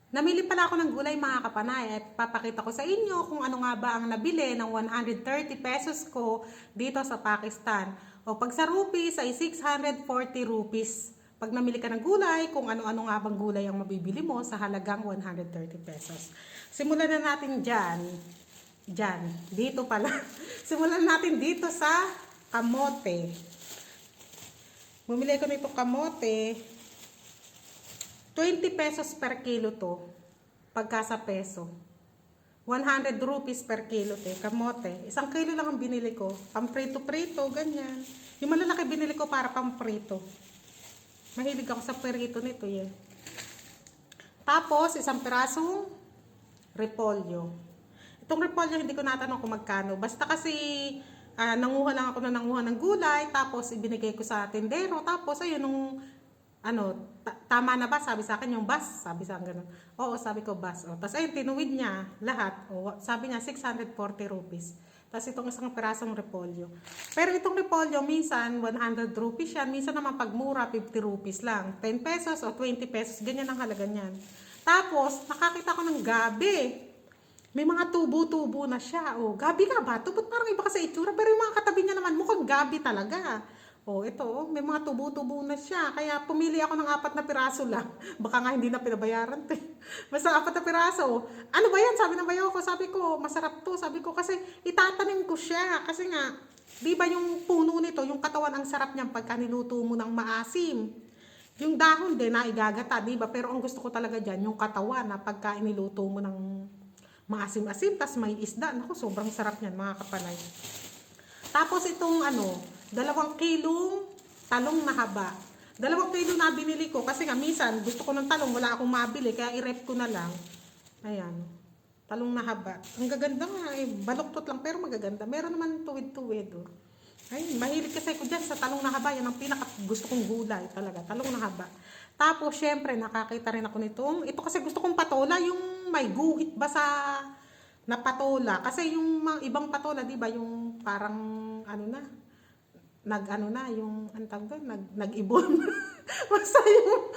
Namili pala ako ng gulay mga kapanay at papakita ko sa inyo kung ano nga ba ang nabili ng 130 pesos ko dito sa Pakistan. O pag sa rupees ay 640 rupees. Pag namili ka ng gulay, kung ano-ano nga bang gulay ang mabibili mo sa halagang 130 pesos. Simulan na natin dyan. Dito pala. Simulan natin dito sa kamote. Bumili ko nito kamote. 20 pesos per kilo to, pagka sa peso. 100 rupees per kilo te, kamote. Isang kilo lang ang binili ko. Pamprito-prito, ganyan. Yung malalaki binili ko para pamprito. Mahilig ako sa prito nito, eh. Tapos, isang pirasong repolyo. Itong repolyo, hindi ko natanong kung magkano. Basta kasi, nanguha lang ako ng gulay, tapos ibinigay ko sa tindero. Tapos, ayun, tama na ba? Sabi sa akin yung bus. Sabi sa akin ganun. Oo, sabi ko bus. O, tapos ayun, tinuwid niya lahat. O, sabi niya 640 rupees. Tapos itong isang pirasong repolyo. Pero itong repolyo, minsan 100 rupees yan. Minsan naman pagmura, 50 rupees lang. 10 pesos o 20 pesos. Ganyan ang halaga niyan. Tapos, nakakita ko ng gabi. May mga tubo-tubo na siya. O, gabi nga ba? Tubot parang iba ka sa itsura. Pero yung mga katabi niya naman, mukhang gabi talaga. Oh, ito, may mga tubo-tubo na siya. Kaya pumili ako ng 4 na piraso lang. Baka nga hindi na pinabayaran. Basta 4 na piraso. Ano ba yan? Sabi ng bayaw ko. Sabi ko, masarap to. Sabi ko, kasi itatanim ko siya. Kasi nga, di ba yung puno nito, yung katawan ang sarap niyan pagka niluto mo ng maasim. Yung dahon din na igagata, di ba? Pero ang gusto ko talaga dyan, yung katawan na pagka iniluto mo ng maasim-asim, tas may isda. Naku, sobrang sarap niyan mga kapanay. Tapos itong 2 kilong talong na haba. 2 kilo na binili ko kasi nga minsan gusto ko ng talong, wala akong mabili kaya i-rep ko na lang. Ayan. Talong na haba. Ang gaganda nga baluktot lang pero magaganda. Meron naman tuwid-tuwid. Oh. Ay, mahilig kasi ko dyan sa talong na haba. Yan ang pinaka gusto kong gulay talaga. Talong na haba. Tapos syempre nakakita rin ako nitong, ito kasi gusto kong patola, yung may guhit ba sa na patola. Kasi yung mga ibang patola, di ba, yung parang yung nag-ibon. Basta yung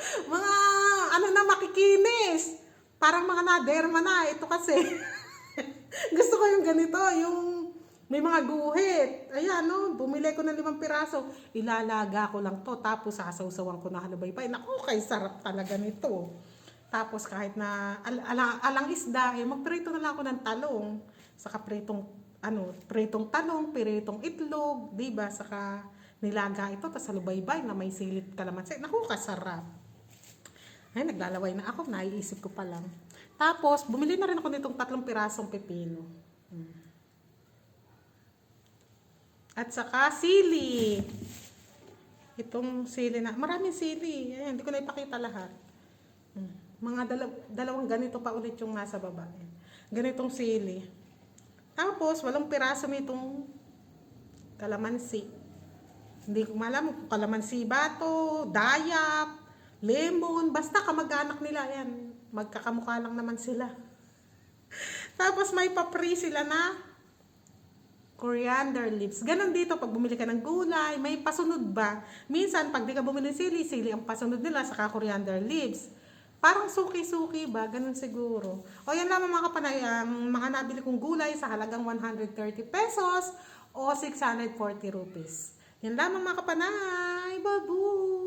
mga makikinis. Parang mga naderma na. Ito kasi. Gusto ko yung ganito, yung may mga guhit. Ayan, bumili ko ng 5 piraso. Ilalaga ko lang to. Tapos sasawsawan ko na halabaypay. Naku, kay sarap talaga nito. Tapos kahit na alang isda, magprito na lang ako ng talong. Saka pritong talong, piritong itlog, di ba? Saka nilaga ito, tapos halubaybay na may silit kalamansi. Naku, kasarap. Ay, naglalaway na ako, naiisip ko pa lang. Tapos, bumili na rin ako nitong 3 pirasong pepino. At saka sili. Itong sili na, maraming sili. Ayan, hindi ko na ipakita lahat. Mga dalawang ganito pa ulit yung nasa baba. Ganitong sili. Tapos, 8 piraso nitong kalamansi. Hindi ko malam kung kalamansi ba to, dayak, lemon, basta kamag-anak nila yan. Magkakamukha lang naman sila. Tapos, may papri sila na coriander leaves. Ganon dito, pag bumili ka ng gulay, may pasunod ba? Minsan, pag di ka bumili ng sili ang pasunod nila, saka coriander leaves. Parang suki-suki ba? Ganun siguro. O yan lamang mga kapanay, ang mga nabili kong gulay sa halagang 130 pesos o 640 rupees. Yan lamang mga kapanay. Babu!